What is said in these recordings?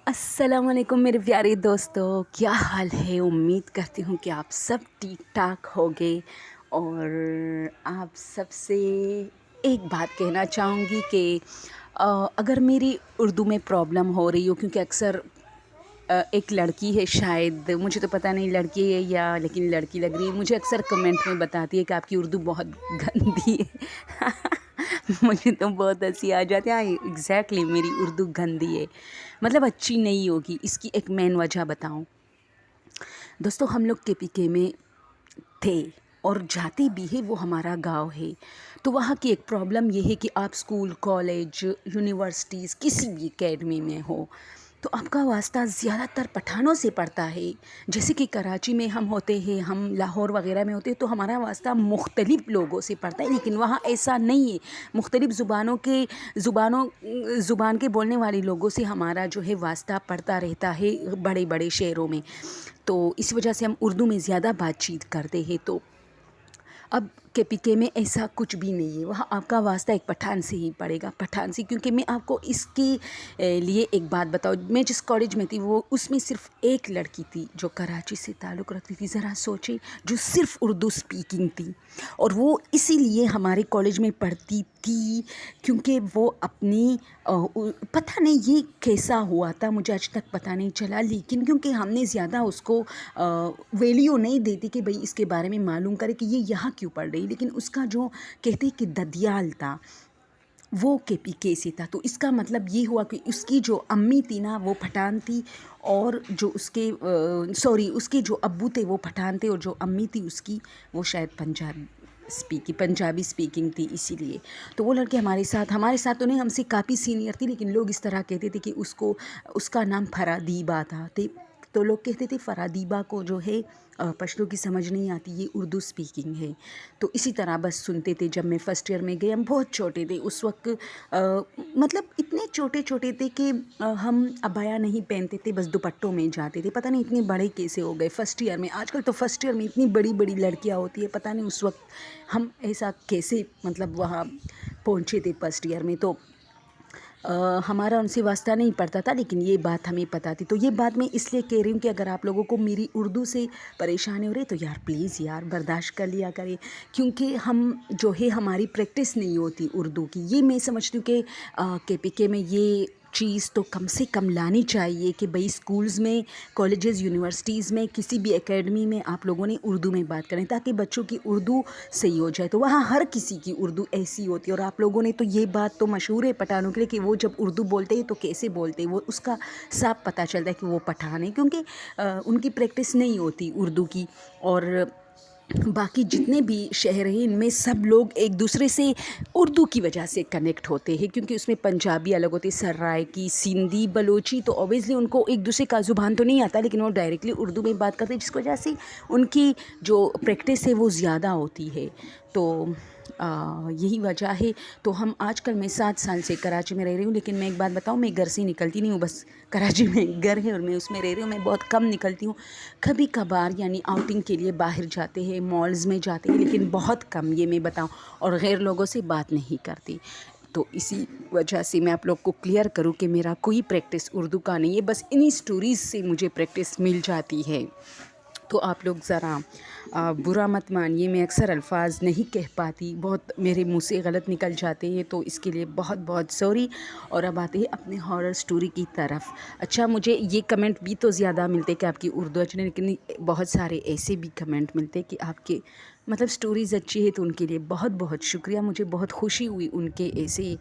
السلام علیکم میرے پیارے دوستو، کیا حال ہے؟ امید کرتی ہوں کہ آپ سب ٹھیک ٹھاک ہوگے، اور آپ سب سے ایک بات کہنا چاہوں گی کہ اگر میری اردو میں پرابلم ہو رہی ہو، کیونکہ اکثر ایک لڑکی ہے، شاید مجھے تو پتہ نہیں لڑکی ہے یا لیکن لڑکی لگ رہی ہے، مجھے اکثر کمنٹ میں بتاتی ہے کہ آپ کی اردو بہت گندی ہے مجھے تو بہت ہنسی آ جاتی ہے۔ ایگزیکٹلی میری اردو گندی ہے، مطلب اچھی نہیں ہوگی۔ اس کی ایک مین وجہ بتاؤں دوستو، ہم لوگ کے پی کے میں تھے اور جاتے بھی ہے، وہ ہمارا گاؤں ہے، تو وہاں کی ایک پرابلم یہ ہے کہ آپ اسکول، کالج، یونیورسٹیز، کسی بھی اکیڈمی میں ہو تو آپ کا واسطہ زیادہ تر پٹھانوں سے پڑتا ہے۔ جیسے کہ کراچی میں ہم ہوتے ہیں، ہم لاہور وغیرہ میں ہوتے ہیں تو ہمارا واسطہ مختلف لوگوں سے پڑتا ہے، لیکن وہاں ایسا نہیں ہے۔ مختلف زبان کے بولنے والے لوگوں سے ہمارا جو ہے واسطہ پڑتا رہتا ہے بڑے بڑے شہروں میں، تو اس وجہ سے ہم اردو میں زیادہ بات چیت کرتے ہیں۔ تو اب کے پی کے میں ایسا کچھ بھی نہیں ہے، وہاں آپ کا واسطہ ایک پٹھان سے ہی پڑے گا، پٹھان سے۔ کیونکہ میں آپ کو اس کے لیے ایک بات بتاؤں، میں جس کالج میں تھی وہ اس میں صرف ایک لڑکی تھی جو کراچی سے تعلق رکھتی تھی، ذرا سوچے، جو صرف اردو سپیکنگ تھی، اور وہ اسی لیے ہمارے کالج میں پڑھتی تھی کیونکہ وہ اپنی پتہ نہیں یہ کیسا ہوا تھا، مجھے آج تک پتہ نہیں چلا، لیکن کیونکہ ہم نے زیادہ اس کو ویلیو نہیں دیتی کہ بھئی اس کے بارے میں معلوم کرے کہ یہ یہاں کیوں پڑھ رہی، لیکن اس کا جو کہتے کہ ددیال تھا وہ کے پی کے سے تھا، تو اس کا مطلب یہ ہوا کہ اس کی جو امی تھی نا وہ پٹھان تھی، اور جو اس کے اس کے جو ابو تھے وہ پٹھان تھے، اور جو امی تھی اس کی وہ شاید پنجابی سپیکنگ تھی، اسی لیے تو وہ لڑکے ہمارے ساتھ تو نہیں، ہم سے کافی سینئر تھی، لیکن لوگ اس طرح کہتے تھے کہ اس کا نام فرادیبہ تھا، تو لوگ کہتے تھے فرادیبہ کو جو ہے پشتو کی سمجھ نہیں آتی، یہ اردو سپیکنگ ہے، تو اسی طرح بس سنتے تھے۔ جب میں فرسٹ ایئر میں گئی، ہم بہت چھوٹے تھے اس وقت، مطلب اتنے چھوٹے تھے کہ ہم عبایا نہیں پہنتے تھے، بس دوپٹوں میں جاتے تھے، پتہ نہیں اتنے بڑے کیسے ہو گئے فرسٹ ایئر میں۔ آج کل تو فرسٹ ایئر میں اتنی بڑی بڑی لڑکیاں ہوتی ہے، پتہ نہیں اس وقت ہم ایسا کیسے مطلب وہاں پہنچے تھے فرسٹ ایئر میں۔ تو ہمارا ان سے واسطہ نہیں پڑتا تھا، لیکن یہ بات ہمیں پتہ تھی۔ تو یہ بات میں اس لیے کہہ رہی ہوں کہ اگر آپ لوگوں کو میری اردو سے پریشانی ہو رہی ہے تو یار پلیز برداشت کر لیا کریں، کیونکہ ہم جو ہے ہماری پریکٹس نہیں ہوتی اردو کی۔ یہ میں سمجھتی ہوں کہ کے پی کے میں یہ چیز تو کم سے کم لانی چاہیے کہ بھئی اسکولز میں، کالجز، یونیورسٹیز میں، کسی بھی اکیڈمی میں آپ لوگوں نے اردو میں بات کریں تاکہ بچوں کی اردو صحیح ہو جائے۔ تو وہاں ہر کسی کی اردو ایسی ہوتی ہے، اور آپ لوگوں نے تو یہ بات تو مشہور ہے پٹھانوں کے لیے کہ وہ جب اردو بولتے ہیں تو کیسے بولتے ہیں، وہ اس کا صاف پتہ چلتا ہے کہ وہ پٹھان ہے، کیونکہ ان کی پریکٹس نہیں ہوتی اردو کی۔ اور باقی جتنے بھی شہر ہیں ان میں سب لوگ ایک دوسرے سے اردو کی وجہ سے کنیکٹ ہوتے ہیں، کیونکہ اس میں پنجابی الگ ہوتی ہے، سرائکی، سندھی، بلوچی، تو اوبیسلی ان کو ایک دوسرے کا زبان تو نہیں آتا، لیکن وہ ڈائریکٹلی اردو میں بات کرتے ہیں، جس کی وجہ سے ان کی جو پریکٹس ہے وہ زیادہ ہوتی ہے۔ تو یہی وجہ ہے۔ تو ہم آج کل، میں 7 سال سے کراچی میں رہ رہی ہوں، لیکن میں ایک بات بتاؤں، میں گھر سے نکلتی نہیں ہوں، بس کراچی میں گھر ہے اور میں اس میں رہ رہی ہوں، میں بہت کم نکلتی ہوں، کبھی کبھار یعنی آؤٹنگ کے لیے باہر جاتے ہیں، مالز میں جاتے ہیں، لیکن بہت کم، یہ میں بتاؤں، اور غیر لوگوں سے بات نہیں کرتی۔ تو اسی وجہ سے میں آپ لوگ کو کلیئر کروں کہ میرا کوئی پریکٹس اردو کا نہیں ہے، بس انہی سٹوریز سے مجھے پریکٹس مل جاتی ہے۔ تو آپ لوگ ذرا برا مت مانیے، میں اکثر الفاظ نہیں کہہ پاتی، بہت میرے منہ سے غلط نکل جاتے ہیں، تو اس کے لیے بہت بہت سوری۔ اور اب آتے ہیں اپنے ہارر سٹوری کی طرف۔ اچھا، مجھے یہ کمنٹ بھی تو زیادہ ملتے کہ آپ کی اردو اچھی نہیں، لیکن بہت سارے ایسے بھی کمنٹ ملتے کہ آپ کے مطلب سٹوریز اچھی ہے، تو ان کے لیے بہت بہت شکریہ۔ مجھے بہت خوشی ہوئی ان کے ایسے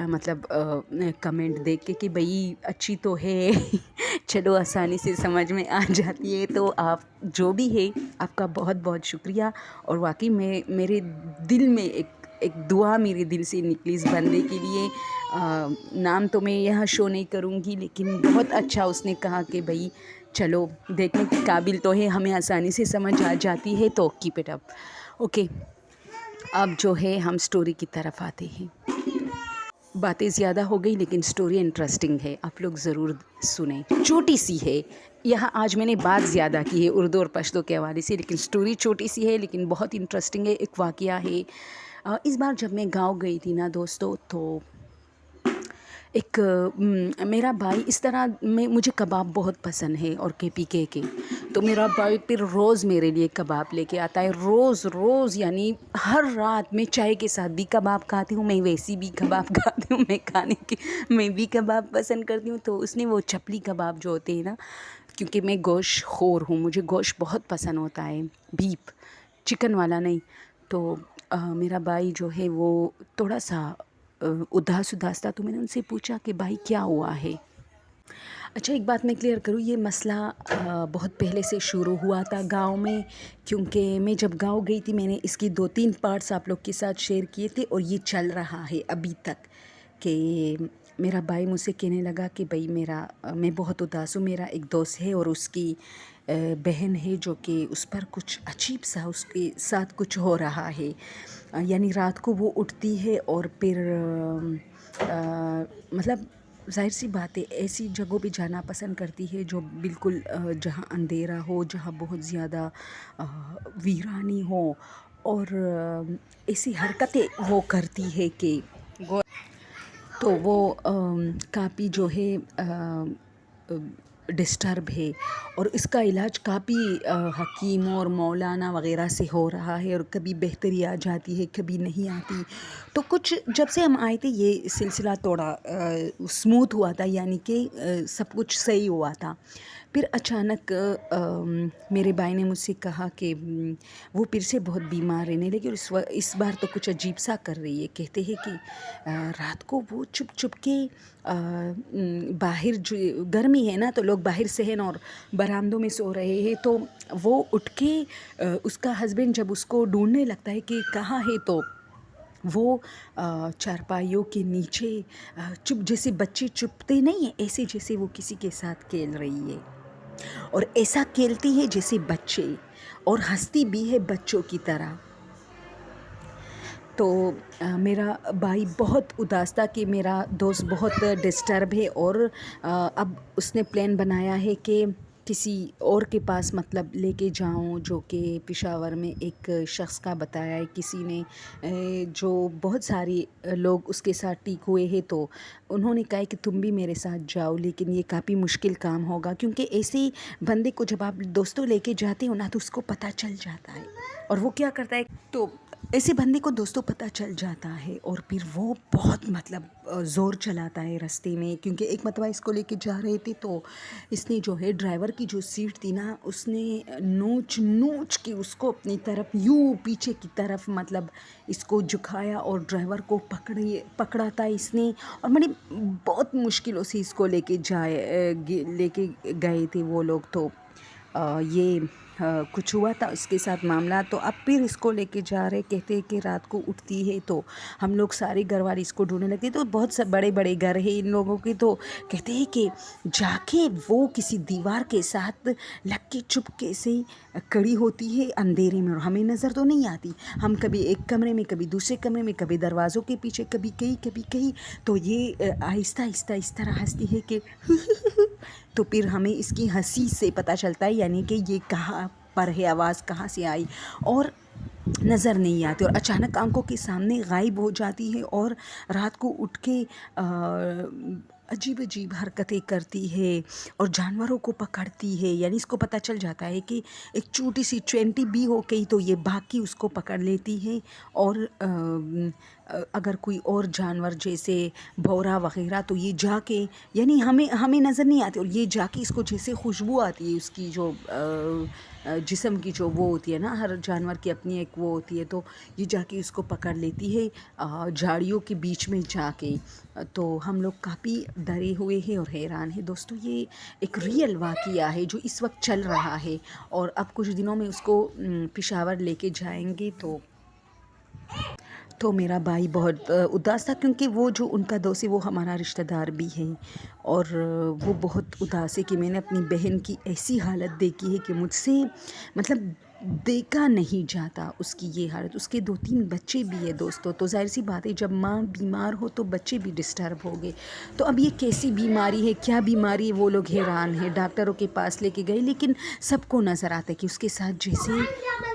مطلب کمنٹ دیکھ کے کہ بھئی اچھی تو ہے چلو آسانی سے سمجھ میں آ جاتی ہے۔ تو آپ جو بھی ہے، آپ کا بہت بہت شکریہ، اور واقعی میرے دل میں ایک دعا میرے دل سے نکلی اس بندے کے لیے، نام تو میں یہاں شو نہیں کروں گی، لیکن بہت اچھا اس نے کہا کہ بھئی چلو دیکھنے کے قابل تو ہے، ہمیں آسانی سے سمجھ آ جاتی ہے، تو کیپ اٹ اپ۔ اوکے، اب جو ہے ہم سٹوری کی طرف آتے ہیں۔ باتیں زیادہ ہو گئی، لیکن سٹوری انٹرسٹنگ ہے، آپ لوگ ضرور سنیں، چھوٹی سی ہے۔ یہاں آج میں نے بات زیادہ کی ہے اردو اور پشتو کے حوالے سے، لیکن سٹوری چھوٹی سی ہے لیکن بہت انٹرسٹنگ ہے۔ ایک واقعہ ہے، اس بار جب میں گاؤں گئی تھی نا دوستو، تو ایک میرا بھائی اس طرح میں مجھے کباب بہت پسند ہے اور KPK کے، تو میرا بھائی پھر روز میرے لیے کباب لے کے آتا ہے، روز روز، یعنی ہر رات میں چائے کے ساتھ بھی کباب کھاتی ہوں، میں ویسی بھی کباب کھاتی ہوں، میں بھی کباب پسند کرتی ہوں۔ تو اس نے وہ چپلی کباب جو ہوتے ہیں نا، کیونکہ میں گوشت خور ہوں، مجھے گوشت بہت پسند ہوتا ہے، بیف، چکن والا نہیں، تو میرا بھائی جو ہے وہ تھوڑا سا اداس تھا، تو میں نے ان سے پوچھا کہ بھائی کیا ہوا ہے؟ اچھا ایک بات میں کلیئر کروں، یہ مسئلہ بہت پہلے سے شروع ہوا تھا گاؤں میں، کیونکہ میں جب گاؤں گئی تھی میں نے اس کی 2-3 پارٹس آپ لوگ کے ساتھ شیئر کیے تھے، اور یہ چل رہا ہے ابھی تک کہ میرا بھائی مجھ سے کہنے لگا کہ بھائی میں بہت اداس ہوں، میرا ایک دوست ہے اور اس کی بہن ہے جو کہ اس پر کچھ عجیب سا اس کے ساتھ کچھ ہو رہا ہے، یعنی رات کو وہ اٹھتی ہے اور پھر مطلب ظاہر سی بات ہے ایسی جگہوں پہ جانا پسند کرتی ہے جو بالکل جہاں اندھیرا ہو، جہاں بہت زیادہ ویرانی ہو، اور ایسی حرکتیں وہ کرتی ہے کہ تو وہ کافی جو ہے ڈسٹرب ہے، اور اس کا علاج کافی حکیموں اور مولانا وغیرہ سے ہو رہا ہے، اور کبھی بہتری آ جاتی ہے، کبھی نہیں آتی۔ تو کچھ جب سے ہم آئے تھے یہ سلسلہ تھوڑا اسموتھ ہوا تھا، یعنی کہ سب کچھ صحیح ہوا تھا۔ پھر اچانک میرے بھائی نے مجھ سے کہا کہ وہ پھر سے بہت بیمار رہنے لگی، اور اس بار تو کچھ عجیب سا کر رہی ہے، کہتے ہیں کہ رات کو وہ چپ چپ کے باہر، جو گرمی ہے نا تو لوگ باہر صحن اور برآمدوں میں سو رہے ہیں، تو وہ اٹھ کے اس کا ہسبینڈ جب اس کو ڈھونڈنے لگتا ہے کہ کہاں ہے، تو وہ چارپائیوں کے نیچے چپ، جیسے بچے چپتے نہیں ہیں ایسے، جیسے وہ کسی کے ساتھ کھیل رہی ہے، اور ایسا کھیلتی ہے جیسے بچے، اور ہنستی بھی ہے بچوں کی طرح۔ تو میرا بھائی بہت اداس تھا کہ میرا دوست بہت ڈسٹرب ہے، اور اب اس نے پلان بنایا ہے کہ کسی اور کے پاس مطلب لے کے جاؤں، جو کہ پشاور میں ایک شخص کا بتایا ہے کسی نے، جو بہت ساری لوگ اس کے ساتھ ٹھیک ہوئے ہیں، تو انہوں نے کہا ہے کہ تم بھی میرے ساتھ جاؤ، لیکن یہ کافی مشکل کام ہوگا، کیونکہ ایسے بندے کو جب آپ دوستوں لے کے جاتے ہو نا تو اس کو پتہ چل جاتا ہے، اور وہ کیا کرتا ہے، تو ایسے بندے کو دوستوں پتہ چل جاتا ہے، اور پھر وہ بہت مطلب زور چلاتا ہے راستے میں، کیونکہ ایک مرتبہ اس کو لے کے جا رہے تھے، تو اس نے جو ہے ڈرائیور کی جو سیٹ تھی نا، اس نے نوچ نوچ کے اس کو اپنی طرف یوں پیچھے کی طرف مطلب اس کو جھکایا، اور ڈرائیور کو پکڑا تھا اس نے، اور بہت مشکلوں سے اس کو لے کے گئے تھے وہ لوگ، تو یہ کچھ ہوا تھا اس کے ساتھ معاملہ، تو اب پھر اس کو لے کے جا رہے، کہتے ہیں کہ رات کو اٹھتی ہے، تو ہم لوگ سارے گھر والے اس کو ڈھونڈنے لگتے، تو بہت بڑے بڑے گھر ہیں ان لوگوں کے، تو کہتے ہیں کہ جا کے وہ کسی دیوار کے ساتھ لگ کے چپکے سے کڑی ہوتی ہے اندھیرے میں، اور ہمیں نظر تو نہیں آتی، ہم کبھی ایک کمرے میں، کبھی دوسرے کمرے میں، کبھی دروازوں کے پیچھے، کبھی کہیں، تو یہ آہستہ آہستہ اس طرح ہنستی ہے کہ تو پھر ہمیں اس کی ہنسی سے پتہ چلتا ہے، یعنی کہ یہ کہاں پر ہے، آواز کہاں سے آئی، اور نظر نہیں آتی، اور اچانک آنکھوں کے سامنے غائب ہو جاتی ہے، اور رات کو اٹھ کے عجیب عجیب حرکتیں کرتی ہے، اور جانوروں کو پکڑتی ہے، یعنی اس کو پتہ چل جاتا ہے کہ ایک چھوٹی سی چینٹی بھی ہو گئی تو یہ بھاگ کے اس کو پکڑ لیتی ہے، اور اگر کوئی اور جانور جیسے بھورا وغیرہ تو یہ جا کے، یعنی ہمیں نظر نہیں آتی، اور یہ جا کے اس کو جیسے خوشبو آتی ہے اس کی، جو جسم کی جو وہ ہوتی ہے نا، ہر جانور کی اپنی ایک وہ ہوتی ہے، تو یہ جا کے اس کو پکڑ لیتی ہے جھاڑیوں کے بیچ میں جا کے، تو ہم لوگ کافی ڈرے ہوئے ہیں اور حیران ہیں دوستو، یہ ایک ریئل واقعہ ہے جو اس وقت چل رہا ہے، اور اب کچھ دنوں میں اس کو پشاور لے کے جائیں گے، تو میرا بھائی بہت اداس تھا، کیونکہ وہ جو ان کا دوست ہے وہ ہمارا رشتہ دار بھی ہے، اور وہ بہت اداس ہے کہ میں نے اپنی بہن کی ایسی حالت دیکھی ہے کہ مجھ سے مطلب دیکھا نہیں جاتا اس کی یہ حالت، اس کے 2-3 بچے بھی ہیں دوستو، تو ظاہر سی بات ہے جب ماں بیمار ہو تو بچے بھی ڈسٹرب ہو گئے، تو اب یہ کیسی بیماری ہے، کیا بیماری ہے، وہ لوگ حیران ہیں، ڈاکٹروں کے پاس لے کے گئے، لیکن سب کو نظر آتا ہے کہ اس کے ساتھ جیسے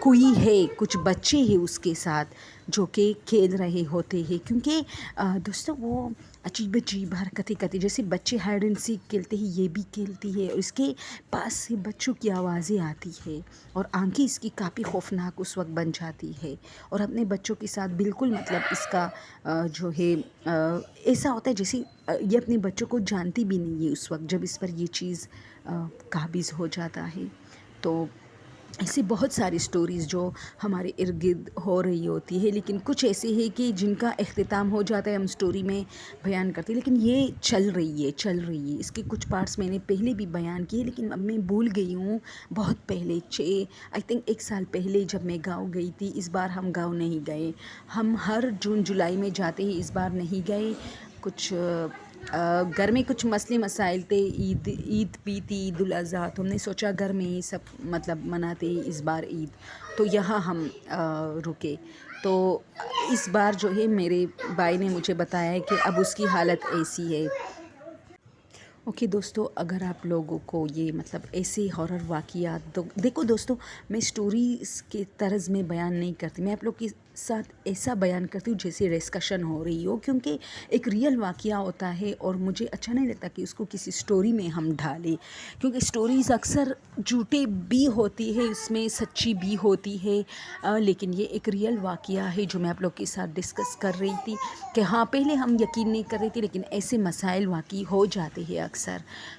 کوئی ہے، کچھ بچے ہیں اس کے ساتھ، جو کہ کھیل رہے ہوتے ہیں، کیونکہ دوستوں وہ عجیب عجیب حرکتیں کرتی، جیسے بچے ہائیڈ اینڈ سیک کھیلتے ہیں یہ بھی کھیلتی ہے، اور اس کے پاس سے بچوں کی آوازیں آتی ہے اور آنکھیں اس کی کافی خوفناک اس وقت بن جاتی ہے، اور اپنے بچوں کے ساتھ بالکل مطلب اس کا جو ہے ایسا ہوتا ہے جیسے یہ اپنے بچوں کو جانتی بھی نہیں ہے اس وقت جب اس پر یہ چیز قابض ہو جاتا ہے۔ تو ایسی بہت ساری سٹوریز جو ہمارے ارد گرد ہو رہی ہوتی ہے، لیکن کچھ ایسے ہیں کہ جن کا اختتام ہو جاتا ہے، ہم سٹوری میں بیان کرتے ہیں، لیکن یہ چل رہی ہے۔ اس کے کچھ پارٹس میں نے پہلے بھی بیان کیے، لیکن اب میں بھول گئی ہوں، بہت پہلے آئی تھنک 1 سال پہلے جب میں گاؤں گئی تھی۔ اس بار ہم گاؤں نہیں گئے، ہم ہر جون جولائی میں جاتے ہیں، اس بار نہیں گئے، کچھ گھر میں کچھ مسئلے مسائل تھے، عید بھی تھی، عید الاضحیٰ، تو ہم نے سوچا گھر میں ہی سب مطلب مناتے ہیں اس بار عید، تو یہاں ہم رکے۔ تو اس بار جو ہے میرے بھائی نے مجھے بتایا ہے کہ اب اس کی حالت ایسی ہے۔ اوکے دوستو، اگر آپ لوگوں کو یہ مطلب ایسے ہارر واقعات دیکھو دوستو، میں سٹوریز کے طرز میں بیان نہیں کرتی، میں آپ لوگ کے ساتھ ایسا بیان کرتی ہوں جیسے ڈسکشن ہو رہی ہو، کیونکہ ایک ریئل واقعہ ہوتا ہے اور مجھے اچھا نہیں لگتا کہ اس کو کسی سٹوری میں ہم ڈالیں، کیونکہ سٹوریز اکثر جھوٹے بھی ہوتی ہے، اس میں سچی بھی ہوتی ہے، لیکن یہ ایک ریئل واقعہ ہے جو میں آپ لوگ کے ساتھ ڈسکس کر رہی تھی کہ ہاں پہلے ہم یقین نہیں کر رہے تھے، لیکن ایسے مسائل واقعی ہو جاتے ہیں اکثر۔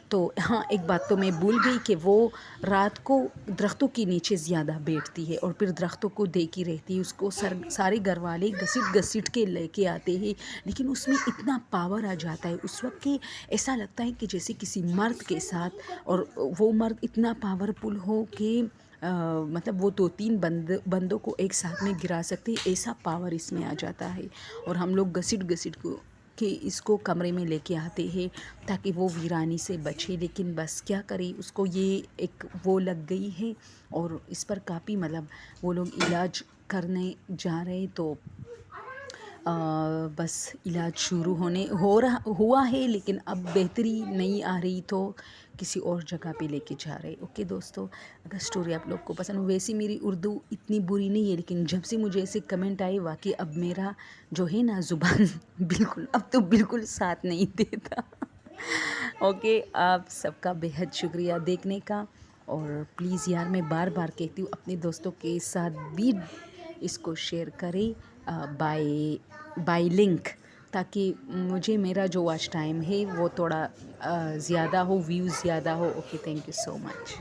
تو ہاں ایک بات تو میں بھول گئی کہ وہ رات کو درختوں کے نیچے زیادہ بیٹھتی ہے اور پھر درختوں کو دیکھی رہتی ہے، اس کو سارے گھر والے گھسیٹ کے لے کے آتے ہیں، لیکن اس میں اتنا پاور آ جاتا ہے اس وقت کہ ایسا لگتا ہے کہ جیسے کسی مرد کے ساتھ، اور وہ مرد اتنا پاورفل ہو کہ مطلب وہ 2-3 بندوں کو ایک ساتھ میں گرا سکتے، ایسا پاور اس میں آ جاتا ہے، اور ہم لوگ گھسیٹ کے اس کو کمرے میں لے کے آتے ہیں تاکہ وہ ویرانی سے بچے، لیکن بس کیا کریں، اس کو یہ ایک وہ لگ گئی ہے، اور اس پر کافی مطلب وہ لوگ علاج کرنے جا رہے، تو بس علاج شروع ہوا ہے، لیکن اب بہتری نہیں آ رہی، تو کسی اور جگہ پہ لے کے جا رہے۔ اوکے دوستو، اگر سٹوری آپ لوگ کو پسند ہو، ویسے میری اردو اتنی بری نہیں ہے، لیکن جب سے مجھے ایسے کمنٹ آئے واقعی اب میرا جو ہے نا زبان بالکل اب تو بالکل ساتھ نہیں دیتا۔ اوکے، آپ سب کا بہت شکریہ دیکھنے کا، اور پلیز یار میں بار بار کہتی ہوں اپنے دوستوں کے ساتھ بھی اس کو شیئر کریں بائی لنک، تاکہ مجھے میرا جو واچ ٹائم ہے وہ تھوڑا زیادہ ہو، ویوز زیادہ ہو۔ Okay, thank you so much.